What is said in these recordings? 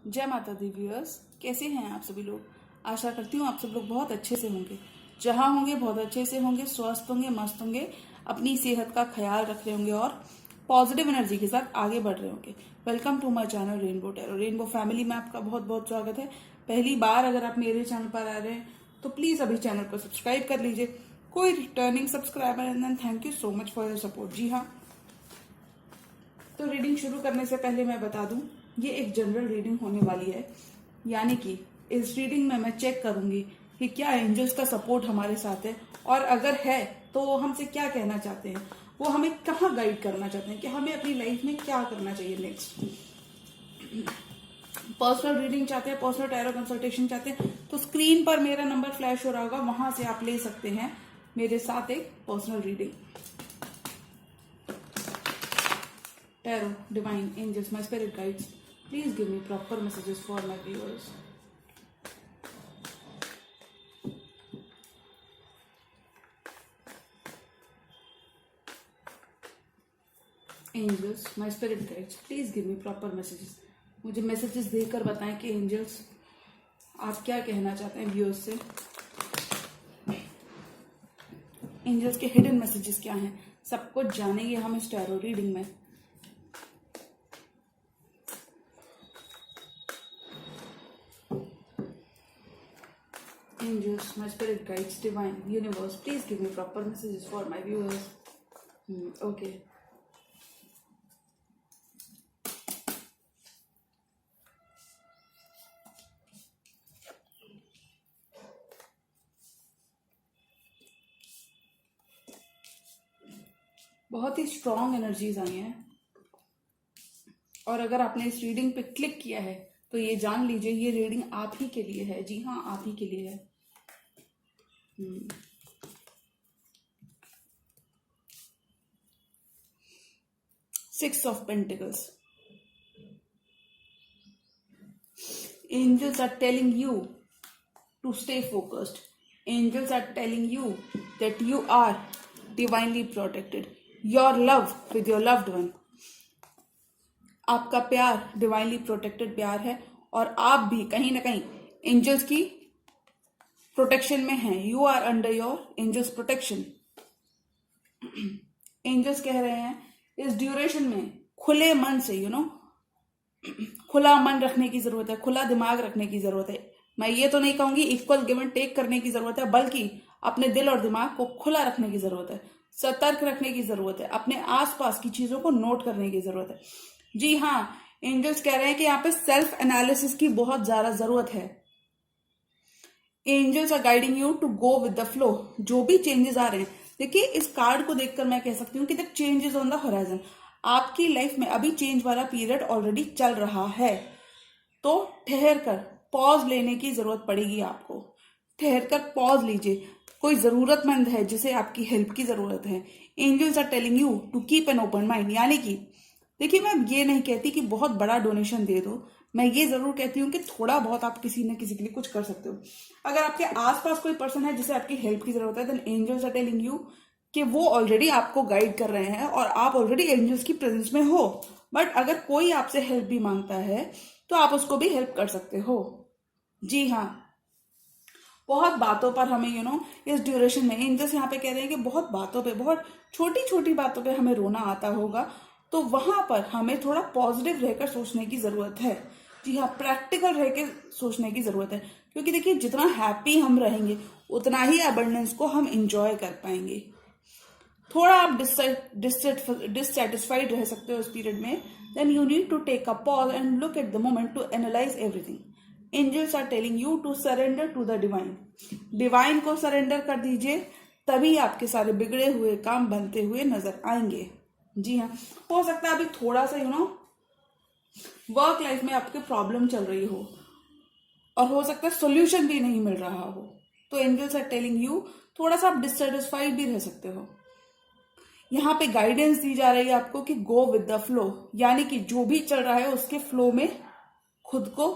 जय माता the viewers, कैसे हैं आप सभी लोग। आशा करती हूँ आप सब लोग बहुत अच्छे से होंगे। जहाँ होंगे बहुत अच्छे से होंगे, स्वस्थ होंगे, मस्त होंगे, अपनी सेहत का ख्याल रख रहे होंगे और पॉजिटिव एनर्जी के साथ आगे बढ़ रहे होंगे। Welcome to my channel rainbow tarot. Rainbow family में आपका बहुत बहुत स्वागत है। पहली बार अगर आप मेरे चैनल पर आ रहे हैं तो प्लीज अभी चैनल को सब्सक्राइब कर लीजिए। कोई returning subscriber and then thank you so much for your support. जी हाँ, तो रीडिंग शुरू करने से पहले मैं बता दूं, ये एक जनरल रीडिंग होने वाली है, यानी कि इस रीडिंग में मैं चेक करूंगी कि क्या एंजल्स का सपोर्ट हमारे साथ है, और अगर है तो वो हमसे क्या कहना चाहते हैं, वो हमें कहाँ गाइड करना चाहते हैं, कि हमें अपनी लाइफ में क्या करना चाहिए नेक्स्ट। पर्सनल रीडिंग चाहते हैं, पर्सनल टैरो कंसल्टेशन चाहते हैं, तो स्क्रीन पर मेरा नंबर फ्लैश हो रहा होगा, वहां से आप ले सकते हैं मेरे साथ एक personal reading. Tarot, Divine, Angels, my spirit guides, please give me proper messages for my viewers. Angels, my spirit guides, please give me proper messages. मुझे मैसेजेस देकर बताएं कि एंजल्स आप क्या कहना चाहते हैं व्यूअर्स से। एंजल्स के हिडन मैसेजेस क्या हैं, सब कुछ जानेंगे हम इस टैरो रीडिंग में। Angels, my spirit guides, divine, universe, please give me proper messages for my viewers. Okay. बहुत ही स्ट्रॉन्ग एनर्जीज आई हैं, और अगर आपने इस रीडिंग पे क्लिक किया है तो ये जान लीजिए ये रीडिंग आप ही के लिए है। जी हाँ, आप ही के लिए है। Six of Pentacles. Angels are telling you to stay focused. Angels are telling you that you are divinely protected. Your love with your loved one. आपका प्यार डिवाइनली प्रोटेक्टेड प्यार है, और आप भी कहीं ना कहीं एंजल्स की प्रोटेक्शन में हैं। You are under your angels protection. Angels कह रहे हैं इस ड्यूरेशन में खुले मन से खुला मन रखने की जरूरत है, खुला दिमाग रखने की जरूरत है। मैं ये तो नहीं कहूंगी इक्वल गिव एंड टेक करने की जरूरत है, बल्कि अपने दिल और दिमाग को खुला रखने की जरूरत है, सतर्क रखने की जरूरत है, अपने आसपास की चीजों को नोट करने की जरूरत है। जी हाँ, एंजल्स कह रहे हैं कि यहाँ पे सेल्फ एनालिसिस की बहुत ज्यादा जरूरत है। Angels are guiding you to go with the flow. जो भी चेंजेस आ रहे हैं, देखिए इस कार्ड को देखकर मैं कह सकती हूँ कि the changes on the horizon. आपकी लाइफ में अभी चेंज वाला पीरियड ऑलरेडी चल रहा है, तो ठहर कर पॉज लेने की जरूरत पड़ेगी आपको। ठहर कर पॉज लीजिए। कोई जरूरतमंद है जिसे आपकी हेल्प की जरूरत है। Angels are telling you to keep an open mind, यानी कि देखिए मैं ये नहीं कहती कि बहुत बड़ा डोनेशन दे दो, मैं ये जरूर कहती हूँ कि थोड़ा बहुत आप किसी न किसी के लिए कुछ कर सकते हो। अगर आपके आसपास कोई पर्सन है जिसे आपकी हेल्प की जरूरत है, then angels are telling you कि वो ऑलरेडी आपको गाइड कर रहे हैं और आप ऑलरेडी एंजल्स की प्रेजेंस में हो। बट अगर कोई आपसे हेल्प भी मांगता है तो आप उसको भी हेल्प कर सकते हो। जी हाँ, बहुत बातों पर हमें इस ड्यूरेशन में एंजल्स यहाँ पे कह रहे हैं कि बहुत बातों पे, बहुत छोटी छोटी बातों पे हमें रोना आता होगा, तो वहां पर हमें थोड़ा पॉजिटिव रहकर सोचने की जरूरत है। जी हाँ, प्रैक्टिकल रह के सोचने की जरूरत है, क्योंकि देखिए जितना हैप्पी हम रहेंगे उतना ही अबंडेंस को हम इंजॉय कर पाएंगे। थोड़ा आप डिससेटिस्फाइड रह सकते हो इस पीरियड में, then you need to take a pause and look at the moment to analyse everything. Angels are telling you to surrender to the divine. Divine को सरेंडर कर दीजिए, तभी आपके सारे बिगड़े हुए काम बनते हुए नजर आएंगे। जी हाँ, हो सकता है अभी थोड़ा सा वर्क लाइफ में आपके प्रॉब्लम चल रही हो, और हो सकता है सोल्यूशन भी नहीं मिल रहा हो, तो एंजल्स आर टेलिंग यू थोड़ा सा आप डिससेटिस्फाइड भी रह सकते हो। यहाँ पे गाइडेंस दी जा रही है आपको कि गो विद द फ्लो, यानी कि जो भी चल रहा है उसके फ्लो में खुद को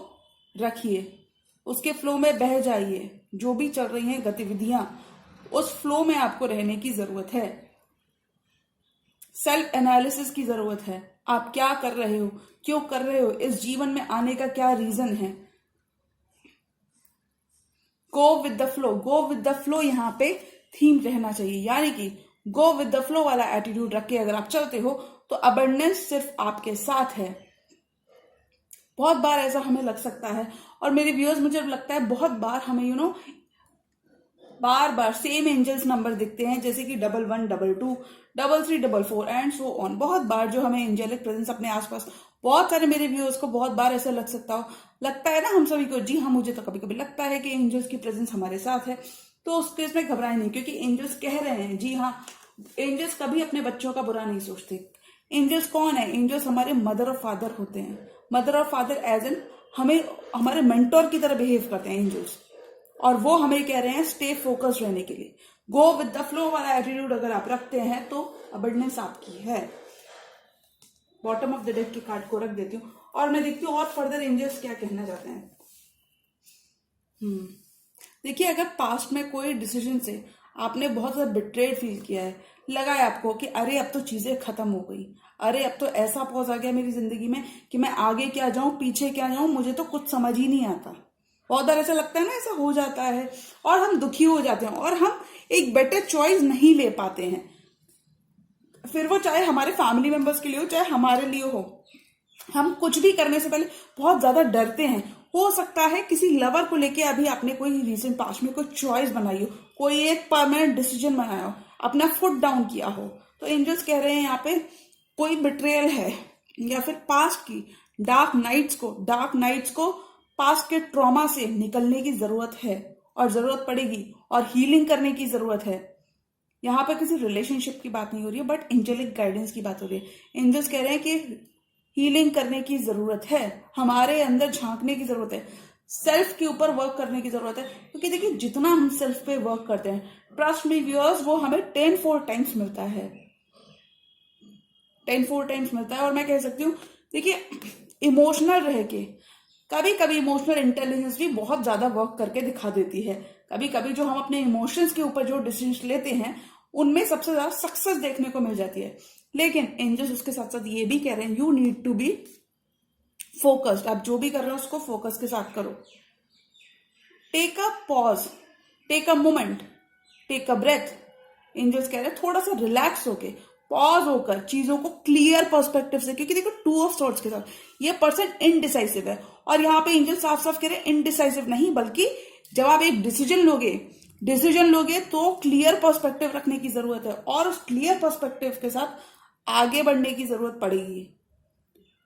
रखिए, उसके फ्लो में बह जाइए। जो भी चल रही हैं गतिविधियां, उस फ्लो में आपको रहने की जरूरत है। सेल्फ एनालिसिस की जरूरत है। आप क्या कर रहे हो, क्यों कर रहे हो, इस जीवन में आने का क्या रीजन है। गो with the flow, go with the flow यहाँ पे थीम रहना चाहिए, यानी कि गो विद द फ्लो वाला एटीट्यूड रख के अगर आप चलते हो तो अबंडेंस सिर्फ आपके साथ है। बहुत बार ऐसा हमें लग सकता है, और मेरे व्यूअर्स मुझे लगता है बहुत बार हमें बार बार सेम एंजल्स नंबर दिखते हैं, जैसे कि 11, 22, 33, 44 एंड सो ऑन। बहुत बार जो हमें एंजेलिक प्रेजेंस अपने आसपास, बहुत सारे मेरे व्यूअर्स को बहुत बार ऐसा लगता है ना हम सभी को, जी हाँ मुझे तो कभी कभी लगता है कि एंजल्स की प्रेजेंस हमारे साथ है। तो उस केस में घबराए नहीं, क्योंकि एंजल्स कह रहे हैं, जी हाँ एंजल्स कभी अपने बच्चों का बुरा नहीं सोचते। एंजल्स कौन है? एंजल्स हमारे मदर और फादर होते हैं। मदर और फादर एज एन हमें हमारे मेंटोर की तरह बिहेव करते हैं एंजल्स, और वो हमें कह रहे हैं स्टे फोकस्ड रहने के लिए। गो विद द फ्लो वाला एटीट्यूड अगर आप रखते हैं तो अबंडेंस आपकी है। बॉटम ऑफ द डेक की कार्ड को रख देती हूँ और मैं देखती हूँ और फर्दर एंजल्स क्या कहना चाहते हैं। देखिए, अगर पास्ट में कोई डिसीजन से आपने बहुत ज्यादा बिट्रेड फील किया है, लगा है आपको कि अरे अब तो चीजें खत्म हो गई, अरे अब तो ऐसा पॉज आ गया मेरी जिंदगी में कि मैं आगे क्या जाऊं पीछे क्या जाऊं मुझे तो कुछ समझ ही नहीं आता। बहुत बार ऐसा लगता है ना, ऐसा हो जाता है और हम दुखी हो जाते हैं और हम एक बेटर चॉइस नहीं ले पाते हैं। फिर वो चाहे हमारे फैमिली मेंबर्स के लिए हो चाहे हमारे लिए हो, हम कुछ भी करने से पहले बहुत ज्यादा डरते हैं। हो सकता है किसी लवर को लेके अभी आपने कोई रिसेंट पास्ट में कोई चॉइस बनाई हो, कोई एक परमानेंट डिसीजन बनाया हो, अपना फुट डाउन किया हो, तो एंजल्स कह रहे हैं यहाँ पे कोई बिट्रेयल है, या फिर पास्ट की डार्क नाइट्स को पास्ट के ट्रॉमा से निकलने की जरूरत है, और जरूरत पड़ेगी, और हीलिंग करने की जरूरत है। यहाँ पे किसी रिलेशनशिप की बात नहीं हो रही है, बट एंजेलिक गाइडेंस की बात हो रही है। एंजल्स कह रहे हैं कि हीलिंग करने की जरूरत है, हमारे अंदर झांकने की जरूरत है, सेल्फ के ऊपर वर्क करने की जरूरत है। क्योंकि देखिए, जितना हम सेल्फ पे वर्क करते हैं, ट्रस्ट मी व्यूअर्स, वो हमें 10-4 टाइम्स मिलता है, 10-4 टाइम्स मिलता है। और मैं कह सकती हूँ, देखिए इमोशनल रह के कभी कभी इमोशनल इंटेलिजेंस भी बहुत ज्यादा वर्क करके दिखा देती है। कभी कभी जो हम अपने इमोशंस के ऊपर जो डिसीजन लेते हैं उनमें सबसे ज्यादा सक्सेस देखने को मिल जाती है। लेकिन एंजल्स उसके साथ साथ ये भी कह रहे हैं, you need to be focused. आप जो भी कर रहे हो उसको फोकस के साथ करो। Take a pause, take a moment, take a breath. Angels कह रहे हैं थोड़ा सा रिलैक्स होके, पॉज होकर चीजों को क्लियर पर्सपेक्टिव से, क्योंकि देखो 2 ऑफ सॉर्ड्स के साथ ये पर्सन इनडिसाइसिव है, और यहाँ पे एंजल साफ साफ कह रहे हैं इनडिसाइसिव नहीं, बल्कि जब आप एक डिसीजन लोगे तो क्लियर पर्सपेक्टिव रखने की जरूरत है, और उस क्लियर पर्सपेक्टिव के साथ आगे बढ़ने की जरूरत पड़ेगी।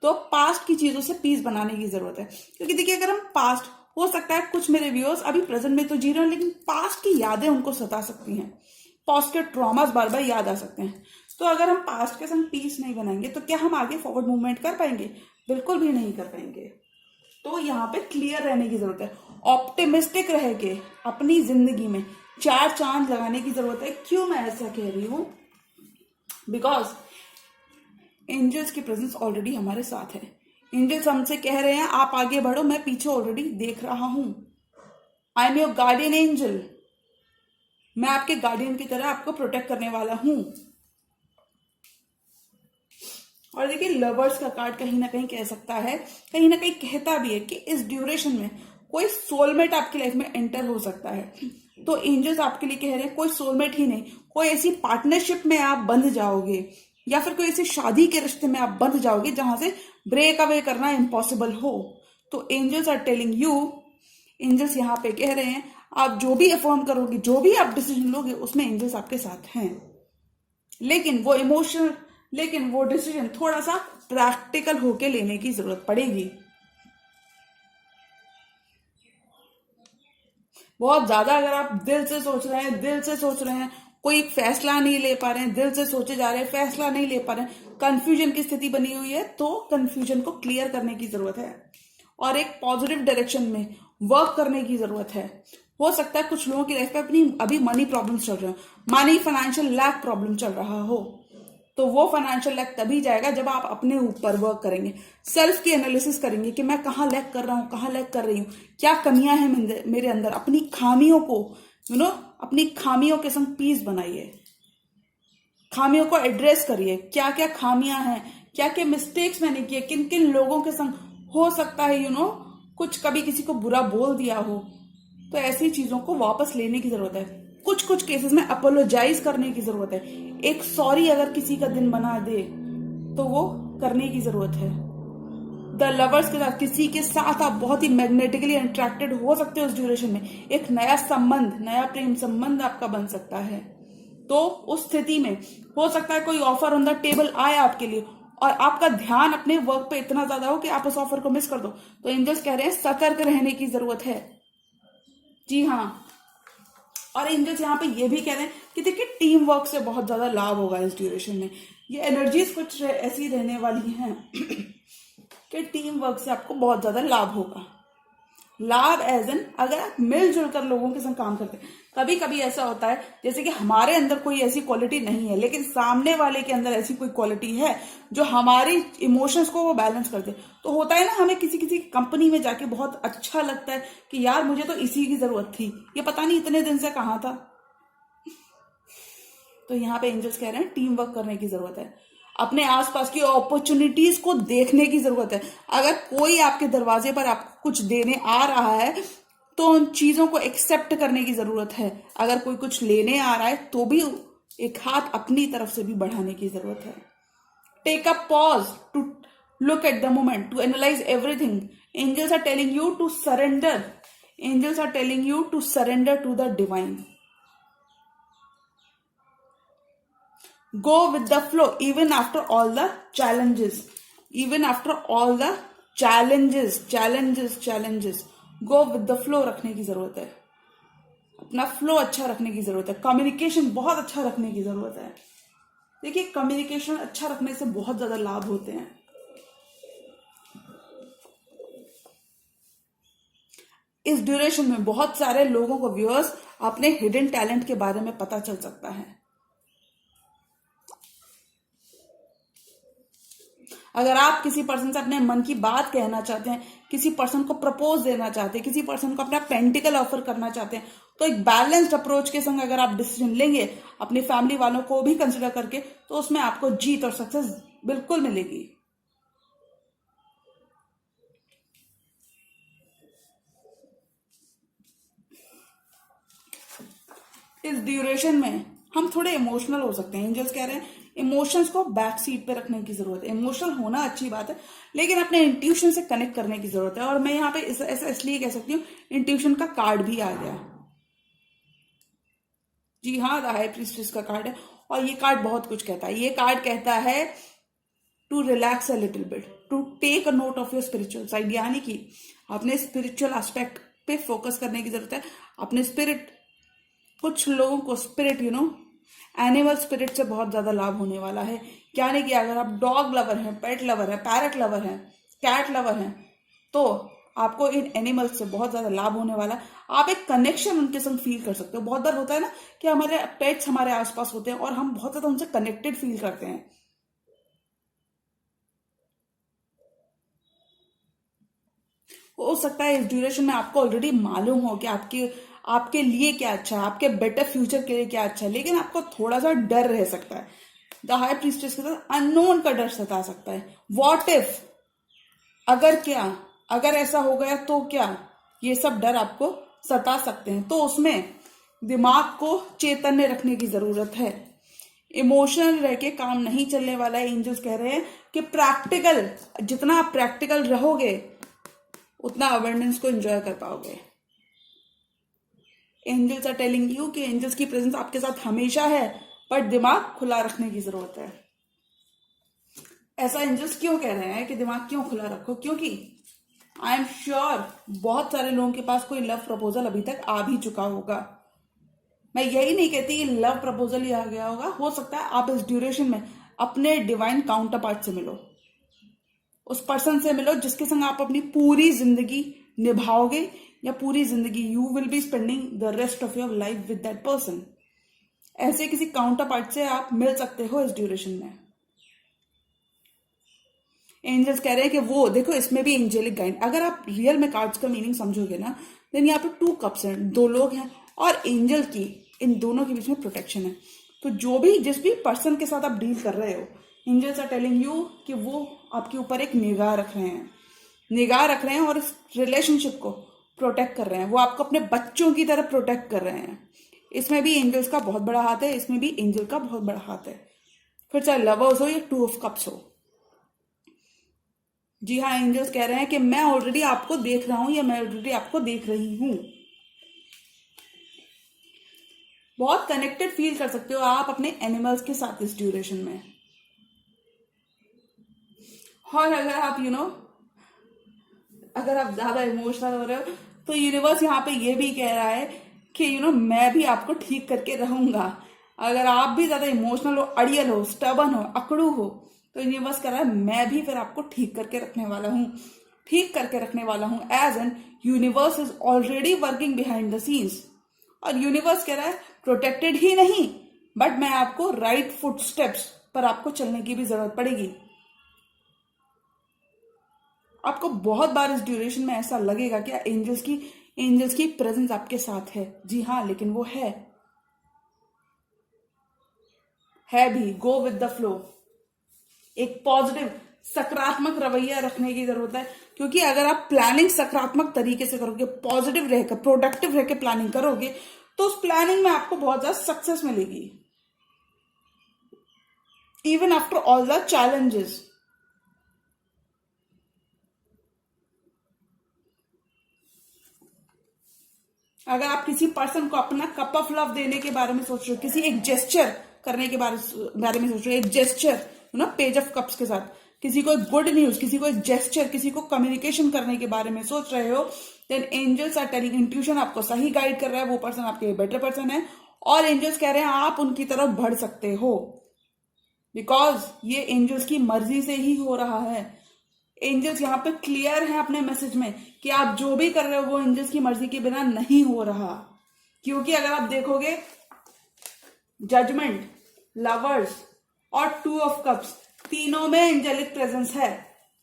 तो पास्ट की चीजों से पीस बनाने की जरूरत है। क्योंकि देखिए, अगर हम पास्ट, हो सकता है कुछ मेरे व्यूअर्स अभी प्रेजेंट में तो जी रहे हैं, लेकिन पास्ट की यादें उनको सता सकती हैं, पास्ट के ट्रॉमास बार बार याद आ सकते हैं। तो अगर हम पास्ट के संग पीस नहीं बनाएंगे तो क्या हम आगे फॉरवर्ड मूवमेंट कर पाएंगे? बिल्कुल भी नहीं कर पाएंगे। तो यहाँ पे क्लियर रहने की जरूरत है, ऑप्टिमिस्टिक रह के अपनी जिंदगी में 4 चांद लगाने की जरूरत है। क्यों मैं ऐसा कह रही हूं? बिकॉज एंजल्स की प्रेजेंस ऑलरेडी हमारे साथ है। एंजल्स हमसे कह रहे हैं आप आगे बढ़ो, मैं पीछे ऑलरेडी देख रहा हूं। I am your guardian angel, मैं आपके गार्डियन की तरह आपको प्रोटेक्ट करने वाला हूं। और देखिए, लवर्स का कार्ड कहीं ना कहीं कह सकता है, कहीं ना कहीं कहता भी है कि इस ड्यूरेशन में कोई सोलमेट आपकी लाइफ में एंटर हो सकता है। तो एंजल्स आपके लिए कह रहे हैं कोई सोलमेट ही नहीं, कोई ऐसी पार्टनरशिप में आप बंध जाओगे, या फिर कोई ऐसी शादी के रिश्ते में आप बंध जाओगे जहां से ब्रेक अवे करना इम्पॉसिबल हो। तो angels are telling you, angels यहाँ पे कह रहे हैं आप जो भी अफर्म करोगे, जो भी आप डिसीजन लोगे, उसमें एंजल्स आपके साथ हैं। लेकिन वो डिसीजन थोड़ा सा प्रैक्टिकल होके लेने की जरूरत पड़ेगी। बहुत ज्यादा अगर आप दिल से सोच रहे हैं, कोई एक फैसला नहीं ले पा रहे हैं, दिल से सोचे जा रहे हैं, फैसला नहीं ले पा रहे हैं, कंफ्यूजन की स्थिति बनी हुई है, तो कंफ्यूजन को क्लियर करने की जरूरत है और एक पॉजिटिव डायरेक्शन में वर्क करने की जरूरत है। हो सकता है कुछ लोगों की लाइफ में अपनी अभी मनी प्रॉब्लम्स चल रहे हो, मनी फाइनेंशियल लैक प्रॉब्लम चल रहा हो, तो वो फाइनेंशियल लैक तभी जाएगा जब आप अपने ऊपर वर्क करेंगे, सेल्फ की एनालिसिस करेंगे कि मैं कहाँ लैक कर रहा हूँ, कहाँ लैक कर रही हूँ, क्या कमियां हैं मेरे अंदर। अपनी खामियों को अपनी खामियों के संग पीस बनाइए। खामियों को एड्रेस करिए, क्या क्या खामियां हैं, क्या क्या मिस्टेक्स मैंने किए, किन किन लोगों के संग हो सकता है कुछ कभी किसी को बुरा बोल दिया हो, तो ऐसी चीजों को वापस लेने की जरूरत है। कुछ कुछ केसेस में अपोलोजाइज करने की जरूरत है। एक सॉरी अगर किसी का दिन बना दे तो वो करने की जरूरत है। द लवर्स के साथ, किसी के साथ आप बहुत ही मैग्नेटिकली अट्रैक्टेड हो सकते हो उस ड्यूरेशन में, एक नया संबंध, नया प्रेम संबंध आपका बन सकता है। तो उस स्थिति में हो सकता है कोई ऑफर ऑन द टेबल आए आपके लिए और आपका ध्यान अपने वर्क पे इतना ज्यादा हो कि आप उस ऑफर को मिस कर दो, तो एंजल्स कह रहे हैं सतर्क रहने की जरूरत है। जी हाँ, और एंजल्स यहाँ पे ये भी कह रहे हैं कि देखिए टीम वर्क से बहुत ज्यादा लाभ होगा इस ड्यूरेशन में। ये एनर्जीज कुछ ऐसी रहने वाली हैं कि टीम वर्क से आपको बहुत ज्यादा लाभ होगा। लाभ एज एन अगर आप मिलजुल कर लोगों के संग काम करते हैं। कभी कभी ऐसा होता है जैसे कि हमारे अंदर कोई ऐसी क्वालिटी नहीं है लेकिन सामने वाले के अंदर ऐसी कोई क्वालिटी है जो हमारी इमोशंस को वो बैलेंस करते, तो होता है ना, हमें किसी किसी कंपनी में जाके बहुत अच्छा लगता है कि यार मुझे तो इसी की जरूरत थी, ये पता नहीं इतने दिन से कहाँ था। तो यहाँ पे एंजल्स कह रहे हैं टीम वर्क करने की जरूरत है, अपने आसपास की अपॉर्चुनिटीज को देखने की जरूरत है। अगर कोई आपके दरवाजे पर आपको कुछ देने आ रहा है तो उन चीजों को एक्सेप्ट करने की जरूरत है। अगर कोई कुछ लेने आ रहा है तो भी एक हाथ अपनी तरफ से भी बढ़ाने की जरूरत है। Take a pause to look at the moment, to analyse everything. Angels are telling you to surrender, angels are telling you to surrender to the divine. Go with the flow even after all the challenges, even after all the challenges. Go with the flow रखने की जरूरत है, अपना flow अच्छा रखने की जरूरत है, कम्युनिकेशन बहुत अच्छा रखने की जरूरत है। देखिए कम्युनिकेशन अच्छा रखने से बहुत ज्यादा लाभ होते हैं। इस ड्यूरेशन में बहुत सारे लोगों को व्यूअर्स अपने हिडन टैलेंट के बारे में पता चल सकता है। अगर आप किसी पर्सन से अपने मन की बात कहना चाहते हैं, किसी पर्सन को प्रपोज देना चाहते हैं, किसी पर्सन को अपना पेंटिकल ऑफर करना चाहते हैं, तो एक बैलेंस्ड अप्रोच के संग अगर आप डिसीजन लेंगे अपनी फैमिली वालों को भी कंसिडर करके, तो उसमें आपको जीत और सक्सेस बिल्कुल मिलेगी। इस ड्यूरेशन में हम थोड़े इमोशनल हो सकते हैं। एंजल्स कह रहे हैं इमोशंस को बैक सीट पे रखने की जरूरत है। इमोशनल होना अच्छी बात है लेकिन अपने इंट्यूशन से कनेक्ट करने की जरूरत है। और मैं यहाँ पे ऐसा इसलिए कह सकती हूँ, इंट्यूशन का कार्ड भी आ गया। जी हाँ, द हाई प्रीस्टेस का कार्ड है और ये कार्ड बहुत कुछ कहता है। ये कार्ड कहता है to relax a little bit, to take a note of your spiritual side, यानी कि अपने स्पिरिचुअल एस्पेक्ट पे फोकस करने की जरूरत है। अपने स्पिरिट, कुछ लोगों को स्पिरिट एनिमल स्पिरिट से बहुत ज्यादा लाभ होने वाला है। यानी कि अगर आप डॉग लवर हैं, पेट लवर है, पैरट लवर हैं, कैट लवर हैं, तो आपको इन एनिमल्स से बहुत ज्यादा लाभ होने वाला है। आप एक कनेक्शन उनके संग फील कर सकते हो। बहुत बार होता है ना कि हमारे पेट्स हमारे आसपास होते हैं और हम बहुत ज्यादा उनसे कनेक्टेड फील करते हैं। हो सकता है इस ड्यूरेशन में आपको ऑलरेडी मालूम हो कि आपके लिए क्या अच्छा है, आपके बेटर फ्यूचर के लिए क्या अच्छा है, लेकिन आपको थोड़ा सा डर रह सकता है। द हाई प्रीस्टेस के साथ अननोन का डर सता सकता है। व्हाट इफ, अगर क्या, अगर ऐसा हो गया तो क्या, ये सब डर आपको सता सकते हैं। तो उसमें दिमाग को चैतन्य रखने की जरूरत है। इमोशनल रह के काम नहीं चलने वाला है। एंजल्स कह रहे हैं कि प्रैक्टिकल, जितना आप प्रैक्टिकल रहोगे उतना अबंडेंस को एंजॉय कर पाओगे। एंजल्स आर टेलिंग यू कि एंजल्स की प्रेजेंस आपके साथ हमेशा है, पर दिमाग खुला रखने की जरूरत है। ऐसा एंजल्स क्यों कह रहे हैं कि दिमाग क्यों खुला रखो? क्योंकि आई एम श्योर बहुत सारे लोगों के पास कोई लव प्रपोजल अभी तक आ भी चुका होगा। मैं यही नहीं कहती कि लव प्रपोजल ही आ गया होगा। हो सकता है आप इस ड्यूरेशन में अपने डिवाइन काउंटर पार्ट से मिलो, उस पर्सन से मिलो जिसके संग आप अपनी पूरी जिंदगी निभाओगे, या पूरी जिंदगी you will be spending the rest of your life with that person. ऐसे किसी काउंटर पार्ट से आप मिल सकते हो इस ड्यूरेशन में। एंजल्स कह रहे हैं कि वो देखो, इसमें भी एंजेलिक गाइड, अगर आप रियल में कार्ड्स का मीनिंग समझोगे ना, देन यहाँ पे 2 कप्स हैं, 2 लोग हैं और एंजल की इन दोनों के बीच में प्रोटेक्शन है। तो जो भी जिस भी पर्सन के साथ आप डील कर रहे हो, एंजल्स आर टेलिंग यू कि वो आपके ऊपर एक निगाह रख रहे हैं, निगाह रख रहे हैं और इस रिलेशनशिप को प्रोटेक्ट कर रहे हैं। वो आपको अपने बच्चों की तरह प्रोटेक्ट कर रहे हैं। इसमें भी एंजल्स का बहुत बड़ा हाथ है, इसमें भी एंजल का बहुत बड़ा हाथ है, फिर चाहे लवर्स हो या टू ऑफ कप्स हो। जी हाँ, एंजल्स कह रहे हैं कि मैं ऑलरेडी आपको देख रहा हूं या मैं ऑलरेडी आपको देख रही हूं। बहुत कनेक्टेड फील कर सकते हो आप अपने एनिमल्स के साथ इस ड्यूरेशन में। और अगर आप अगर आप ज्यादा इमोशनल हो रहे हो तो यूनिवर्स यहाँ पे ये भी कह रहा है कि मैं भी आपको ठीक करके रहूंगा। अगर आप भी ज्यादा इमोशनल हो, अड़ियल हो, स्टबन हो, अकड़ू हो, तो यूनिवर्स कह रहा है मैं भी फिर आपको ठीक करके रखने वाला हूं, ठीक करके रखने वाला हूं। As an universe is already working behind the scenes. और यूनिवर्स कह रहा है प्रोटेक्टेड ही नहीं, बट मैं आपको राइट फुट स्टेप्स पर आपको चलने की भी जरूरत पड़ेगी। आपको बहुत बार इस ड्यूरेशन में ऐसा लगेगा कि एंजल्स की प्रेजेंस आपके साथ है। जी हाँ, लेकिन वो है भी। गो विद द फ्लो। एक पॉजिटिव सकारात्मक रवैया रखने की जरूरत है, क्योंकि अगर आप प्लानिंग सकारात्मक तरीके से करोगे, पॉजिटिव रहकर, प्रोडक्टिव रहकर प्लानिंग करोगे, तो उस प्लानिंग में आपको बहुत ज्यादा सक्सेस मिलेगी, even after all the challenges. अगर आप किसी पर्सन को अपना कप ऑफ लव देने के बारे में सोच रहे हो, किसी एक जेस्चर करने के बारे में सोच रहे हो, एक जेस्चर पेज ऑफ कप्स के साथ, किसी को गुड न्यूज, किसी को एक जेस्चर, किसी को कम्युनिकेशन करने के बारे में सोच रहे हो, then angels are telling, intuition आपको सही गाइड कर रहा है, वो पर्सन आपके बेटर पर्सन है। और एंजल्स कह रहे हैं आप उनकी तरफ बढ़ सकते हो, बिकॉज ये एंजल्स की मर्जी से ही हो रहा है। एंजल्स यहाँ पे क्लियर है अपने मैसेज में कि आप जो भी कर रहे हो वो एंजल्स की मर्जी के बिना नहीं हो रहा। क्योंकि अगर आप देखोगे जजमेंट, लवर्स और टू ऑफ कप्स, तीनों में एंजेलिक प्रेजेंस है।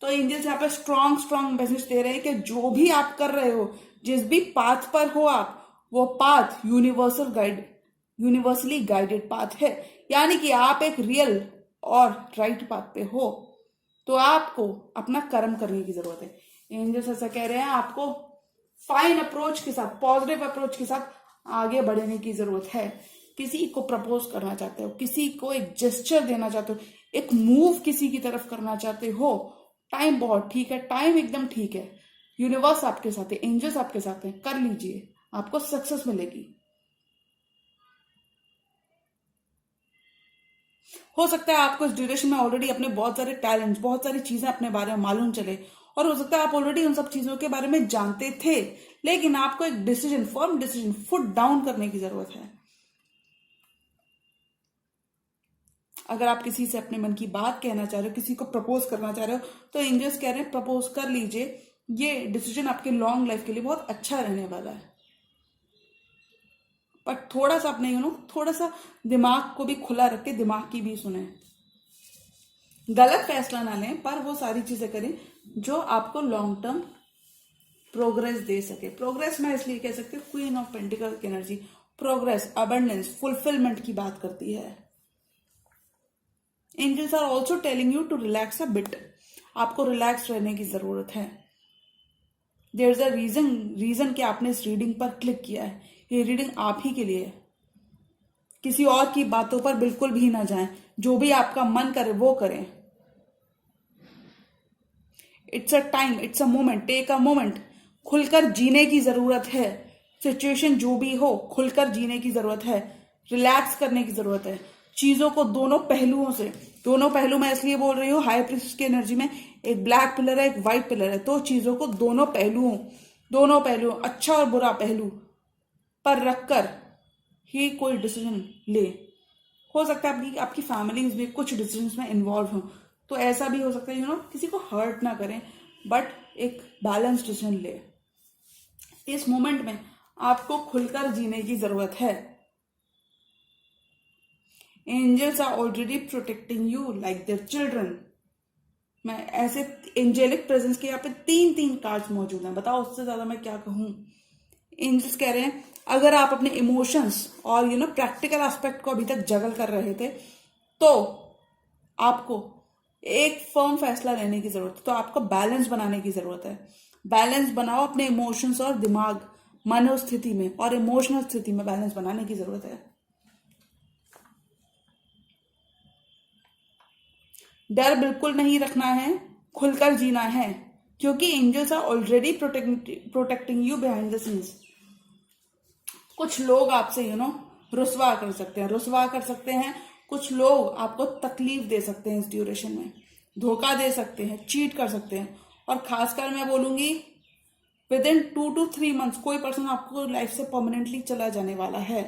तो एंजल्स यहाँ पे स्ट्रॉन्ग मैसेज दे रहे हैं कि जो भी आप कर रहे हो, जिस भी पाथ पर हो आप, वो पाथ यूनिवर्सली गाइडेड पाथ है। यानी कि आप एक रियल और राइट पाथ पे हो, तो आपको अपना कर्म करने की जरूरत है। एंजल्स ऐसा कह रहे हैं आपको फाइन अप्रोच के साथ, पॉजिटिव अप्रोच के साथ आगे बढ़ने की जरूरत है। किसी को प्रपोज करना चाहते हो, किसी को एक जेस्चर देना चाहते हो, एक मूव किसी की तरफ करना चाहते हो, टाइम बहुत ठीक है, टाइम एकदम ठीक है। यूनिवर्स आपके साथ है, एंजल्स आपके साथ है, कर लीजिए, आपको सक्सेस मिलेगी। हो सकता है आपको इस ड्यूरेशन में ऑलरेडी अपने बहुत सारे टैलेंट्स, बहुत सारी चीजें अपने बारे में मालूम चले, और हो सकता है आप ऑलरेडी उन सब चीजों के बारे में जानते थे, लेकिन आपको एक फर्म डिसीजन फुट डाउन करने की जरूरत है। अगर आप किसी से अपने मन की बात कहना चाह रहे हो, किसी को प्रपोज करना चाह रहे हो, तो एंजल्स कह रहे हैं प्रपोज कर लीजिए। ये डिसीजन आपके लॉन्ग लाइफ के लिए बहुत अच्छा रहने वाला है। पर थोड़ा सा अपने थोड़ा सा दिमाग को भी खुला रख के दिमाग की भी सुने। गलत फैसला ना लें, पर वो सारी चीजें करें जो आपको लॉन्ग टर्म प्रोग्रेस दे सके। प्रोग्रेस मैं इसलिए कह सकती हूँ, क्वीन ऑफ पेंटिकल की एनर्जी प्रोग्रेस, अबंडेंस, फुलफिलमेंट की बात करती है। Angels are also telling you to relax a bit. आपको रिलैक्स रहने की जरूरत है। देयर इज अ रीजन कि आपने इस रीडिंग पर क्लिक किया है। ये रीडिंग आप ही के लिए है। किसी और की बातों पर बिल्कुल भी ना जाएं, जो भी आपका मन करे वो करें। It's a time, it's a moment, take a moment. खुलकर जीने की जरूरत है। सिचुएशन जो भी हो, खुलकर जीने की जरूरत है, रिलैक्स करने की जरूरत है। चीजों को दोनों पहलू मैं इसलिए बोल रही हूँ, हाई प्रिस्ट की एनर्जी में एक ब्लैक पिलर है, एक व्हाइट पिलर है, तो चीजों को दोनों पहलुओं, अच्छा और बुरा पहलू पर रखकर ही कोई डिसीजन ले। हो सकता है आपकी फैमिलीज भी कुछ डिसीजंस में इन्वॉल्व हो, तो ऐसा भी हो सकता है किसी को हर्ट ना करें, बट एक बैलेंस डिसीजन ले। इस मोमेंट में आपको खुलकर जीने की जरूरत है। Angels are already protecting you like their children. मैं ऐसे एंजेलिक प्रेजेंस के यहाँ पे तीन कार्ड्स मौजूद हैं, बताओ उससे ज्यादा मैं क्या कहूं। एंजल्स कह रहे हैं अगर आप अपने इमोशंस और प्रैक्टिकल एस्पेक्ट को अभी तक जगल कर रहे थे तो आपको एक फर्म फैसला लेने की जरूरत है, तो आपको बैलेंस बनाने की जरूरत है। बैलेंस बनाओ अपने इमोशंस और दिमाग मनोस्थिति में और इमोशनल स्थिति में बैलेंस बनाने की जरूरत है। डर बिल्कुल नहीं रखना है, खुलकर जीना है, क्योंकि angels are already protecting you behind the scenes. कुछ लोग आपसे रुसवा कर सकते हैं, कुछ लोग आपको तकलीफ दे सकते हैं, इस ड्यूरेशन में धोखा दे सकते हैं, चीट कर सकते हैं, और खासकर मैं बोलूंगी विद इन 2 to 3 months कोई पर्सन आपको लाइफ से परमानेंटली चला जाने वाला है,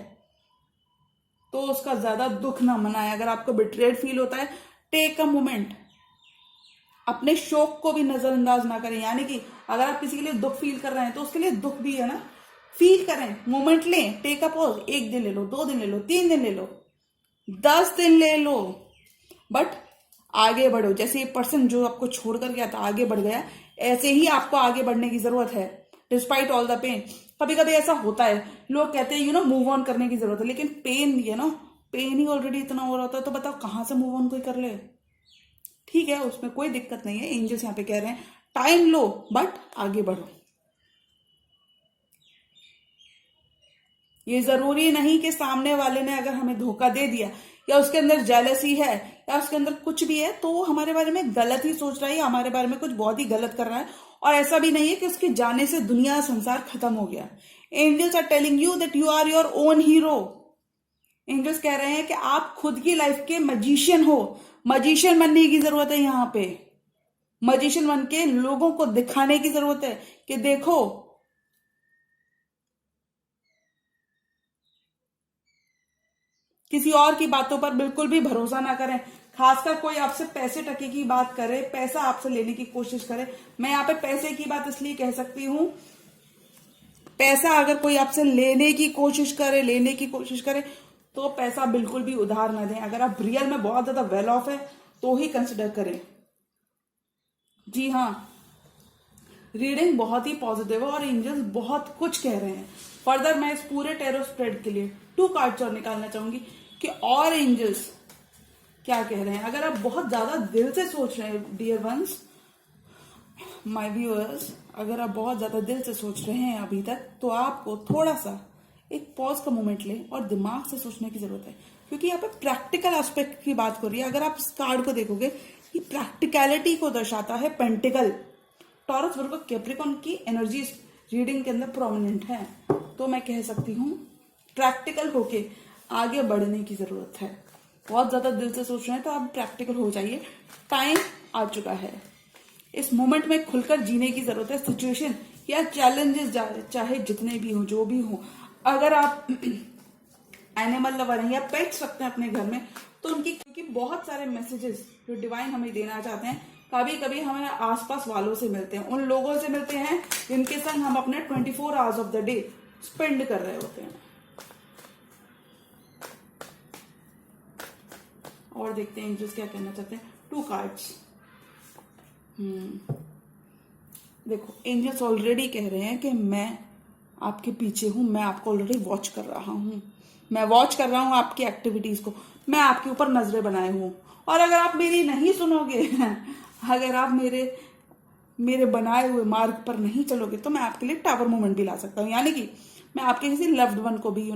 तो उसका ज्यादा दुख ना मनाए। अगर आपको बिट्रेड फील होता है, टेक अ मोमेंट, अपने शौक को भी नजरअंदाज ना करें। यानी कि अगर आप किसी के लिए दुख फील कर रहे हैं तो उसके लिए दुख भी है ना, फील करें, मोमेंट लें, टेक अ पॉज। 1 दिन ले लो, 2 दिन ले लो, 3 दिन ले लो, 10 दिन ले लो, बट आगे बढ़ो। जैसे ये पर्सन जो आपको छोड़कर गया था आगे बढ़ गया, ऐसे ही आपको आगे बढ़ने की जरूरत है डिस्पाइट ऑल द पेन। कभी कभी ऐसा होता है, लोग कहते हैं मूव ऑन करने की जरूरत है, लेकिन पेन पेन ही ऑलरेडी इतना हो रहा होता है, तो बताओ कहां से मूव ऑन कोई कर ले। ठीक है, उसमें कोई दिक्कत नहीं है। एंजल्स यहाँ पे कह रहे हैं टाइम लो बट आगे बढ़ो। ये जरूरी नहीं कि सामने वाले ने अगर हमें धोखा दे दिया या उसके अंदर जेलसी है या उसके अंदर कुछ भी है तो वो हमारे बारे में गलत ही सोच रहा है या हमारे बारे में कुछ बहुत ही गलत कर रहा है। और ऐसा भी नहीं है कि उसके जाने से दुनिया संसार खत्म हो गया। Angels are telling you that you are your own hero. Angels कह रहे हैं कि आप खुद की लाइफ के मजिशियन हो। मजिशियन बनने की जरूरत है, यहाँ पे मजिशियन बन के लोगों को दिखाने की जरूरत है कि देखो किसी और की बातों पर बिल्कुल भी भरोसा ना करें। खासकर कोई आपसे पैसे टके की बात करे, पैसा आपसे लेने की कोशिश करे। मैं यहाँ पे पैसे की बात इसलिए कह सकती हूं, पैसा अगर कोई आपसे लेने की कोशिश करे तो पैसा बिल्कुल भी उधार ना दें। अगर आप रियल में बहुत ज्यादा वेल ऑफ है तो ही कंसिडर करें। जी हाँ, रीडिंग बहुत ही पॉजिटिव है और एंजल्स बहुत कुछ कह रहे हैं। फर्दर मैं इस पूरे टैरो स्प्रेड के लिए 2 कार्ड्स और निकालना चाहूंगी कि और एंजल्स क्या कह रहे हैं। अगर आप बहुत ज्यादा दिल से सोच रहे हैं डियर वंस, माय व्यूअर्स, अगर आप बहुत ज्यादा दिल से सोच रहे हैं अभी तक, तो आपको थोड़ा सा एक पॉज का मोमेंट लें और दिमाग से सोचने की जरूरत है, क्योंकि यहाँ पे प्रैक्टिकल एस्पेक्ट की बात कर रही है। अगर आप इस कार्ड को देखोगे, ये प्रैक्टिकलिटी को दर्शाता है। पेंटिकल, टॉरस, वर्गो, कैप्रिकॉर्न की एनर्जी रीडिंग के अंदर प्रोमिनेंट है। तो मैं कह सकती हूँ प्रैक्टिकल होके आगे बढ़ने की जरूरत है। बहुत ज्यादा दिल से सोच रहे हैं तो आप प्रैक्टिकल हो जाइए। टाइम आ चुका है, इस मोमेंट में खुलकर जीने की जरूरत है। सिचुएशन या चैलेंजेस चाहे जितने भी हो, जो भी हो, अगर आप एनिमल लवर हैं या पेट्स रखते हैं अपने घर में, तो उनकी, क्योंकि बहुत सारे मैसेजेस जो डिवाइन हमें देना चाहते हैं कभी कभी हमें आसपास वालों से मिलते हैं, उन लोगों से मिलते हैं जिनके संग हम अपने 24 hours of the day spend कर रहे होते हैं। और देखते हैं एंजल्स क्या कहना चाहते हैं। 2 कार्ड्स। देखो, एंजल्स ऑलरेडी कह रहे हैं कि मैं आपके पीछे हूं, मैं आपको ऑलरेडी वॉच कर रहा हूं, मैं वॉच कर रहा हूं आपकी एक्टिविटीज को, मैं आपके ऊपर नजरें बनाए हूं। और अगर आप मेरी नहीं सुनोगे अगर आप मेरे बनाए हुए मार्ग पर नहीं चलोगे तो मैं आपके लिए टावर मूवमेंट भी ला सकता हूँ। यानी कि मैं आपके किसी लव्ड वन को भी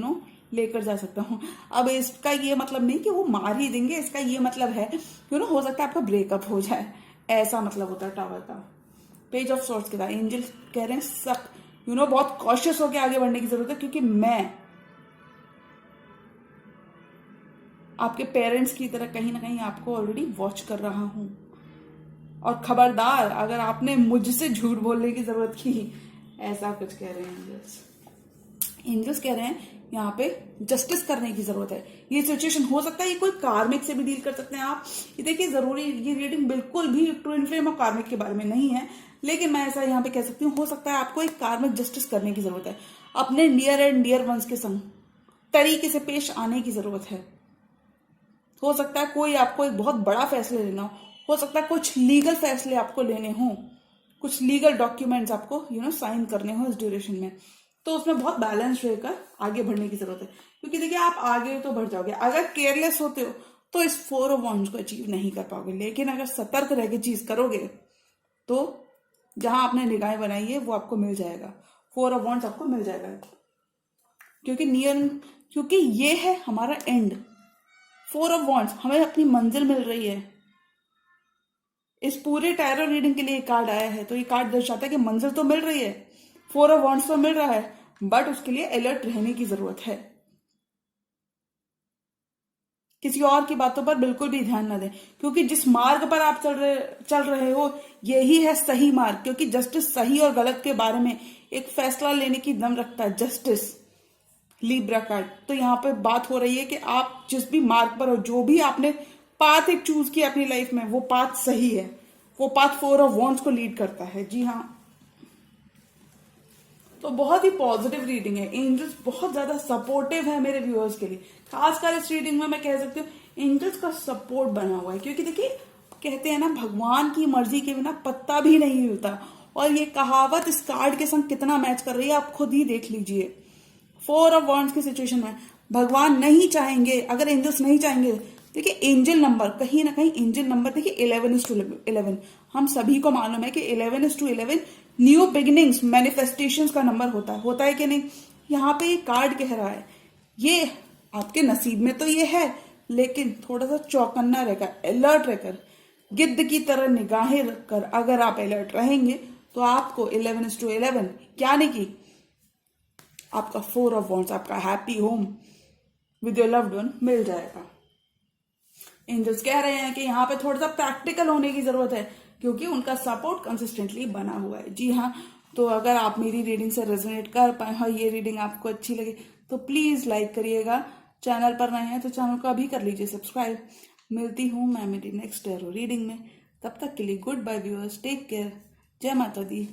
लेकर जा सकता हूँ। अब इसका ये मतलब नहीं कि वो मार ही देंगे, इसका ये मतलब है हो सकता है आपका ब्रेकअप हो जाए, ऐसा मतलब होता है टावर का। पेज ऑफ सॉर्ड्स के साथ एंजल कह रहे हैं सख्त बहुत कॉशियस होकर आगे बढ़ने की जरूरत है, क्योंकि मैं आपके पेरेंट्स की तरह कहीं ना कहीं आपको ऑलरेडी वॉच कर रहा हूं। और खबरदार अगर आपने मुझसे झूठ बोलने की जरूरत की, ऐसा कुछ कह रहे हैं एंजल्स। एंजल्स कह रहे हैं यहाँ पे जस्टिस करने की जरूरत है। ये सिचुएशन हो सकता है ये कोई कार्मिक से भी डील कर सकते हैं आप। ये देखिए, जरूरी ये रीडिंग बिल्कुल भी ट्विन फ्लेम और कार्मिक के बारे में नहीं है, लेकिन मैं ऐसा यहाँ पे कह सकती हूँ, हो सकता है आपको एक कार्मिक जस्टिस करने की जरूरत है। अपने नियर एंड डियर वंस के संग तरीके से पेश आने की जरूरत है। हो सकता है कोई आपको एक बहुत बड़ा फैसला लेना हो सकता है कुछ लीगल फैसले आपको लेने हो, कुछ लीगल डॉक्यूमेंट्स आपको साइन करने हो इस ड्यूरेशन में। तो उसमें बहुत बैलेंस रहकर आगे बढ़ने की जरूरत है, क्योंकि देखिए आप आगे तो बढ़ जाओगे, अगर केयरलेस होते हो तो इस 4 ऑफ वॉन्ड्स को अचीव नहीं कर पाओगे, लेकिन अगर सतर्क रह के चीज करोगे तो जहां आपने निगाहें बनाई है वो आपको मिल जाएगा, 4 ऑफ वॉन्ड्स आपको मिल जाएगा, क्योंकि ये है हमारा एंड। 4 ऑफ वॉन्ड्स हमें अपनी मंजिल मिल रही है। इस पूरे टैरो रीडिंग के लिए कार्ड आया है, तो ये कार्ड दर्शाता है कि मंजिल तो मिल रही है, 4 ऑफ वॉन्ड्स तो मिल रहा है, बट उसके लिए अलर्ट रहने की जरूरत है। किसी और की बातों पर बिल्कुल भी ध्यान ना दें, क्योंकि जिस मार्ग पर आप चल रहे हो यही है सही मार्ग, क्योंकि जस्टिस सही और गलत के बारे में एक फैसला लेने की दम रखता है, जस्टिस लिब्रा कार्ड। तो यहाँ पे बात हो रही है कि आप जिस भी मार्ग पर हो, जो भी आपने पाथ एक चूज किया अपनी लाइफ में, वो पाथ सही है, वो पाथ 4 ऑफ वॉन्ड्स को लीड करता है। जी हाँ, तो बहुत ही पॉजिटिव रीडिंग है, एंजल्स बहुत ज्यादा सपोर्टिव है मेरे व्यूअर्स के लिए। खासकर इस रीडिंग में मैं कह सकती हूँ एंजल्स का सपोर्ट बना हुआ है, क्योंकि देखिए कहते हैं ना, भगवान की मर्जी के बिना पत्ता भी नहीं हिलता, और ये कहावत इस कार्ड के संग कितना मैच कर रही है आप खुद ही देख लीजिए। 4 ऑफ वॉन्ड्स की सिचुएशन में भगवान नहीं चाहेंगे, अगर एंजल्स नहीं चाहेंगे, देखिए एंजल नंबर कहीं ना कहीं, एंजल नंबर देखिए 11:11, हम सभी को मालूम है कि 11:11 न्यू बिगिनिंग्स मैनिफेस्टेशंस का नंबर होता है कि नहीं। यहाँ पे ये कार्ड कह रहा है ये आपके नसीब में तो ये है, लेकिन थोड़ा सा चौकन्ना रहकर, अलर्ट रहकर, गिद्ध की तरह निगाहें रखकर अगर आप अलर्ट रहेंगे तो आपको 11:11 यानी कि आपका 4 ऑफ वॉन्ड्स, आपका happy home with your loved one मिल जाएगा। एंजल्स कह रहे हैं कि यहाँ पे थोड़ा सा प्रैक्टिकल होने की जरूरत है, क्योंकि उनका सपोर्ट कंसिस्टेंटली बना हुआ है। जी हाँ, तो अगर आप मेरी रीडिंग से रेजोनेट कर पाए और ये रीडिंग आपको अच्छी लगे तो प्लीज लाइक करिएगा। चैनल पर नए हैं तो चैनल को अभी कर लीजिए सब्सक्राइब। मिलती हूँ मैं मेरी नेक्स्ट टैरो रीडिंग में, तब तक के लिए good bye viewers, take care, जय माता दी।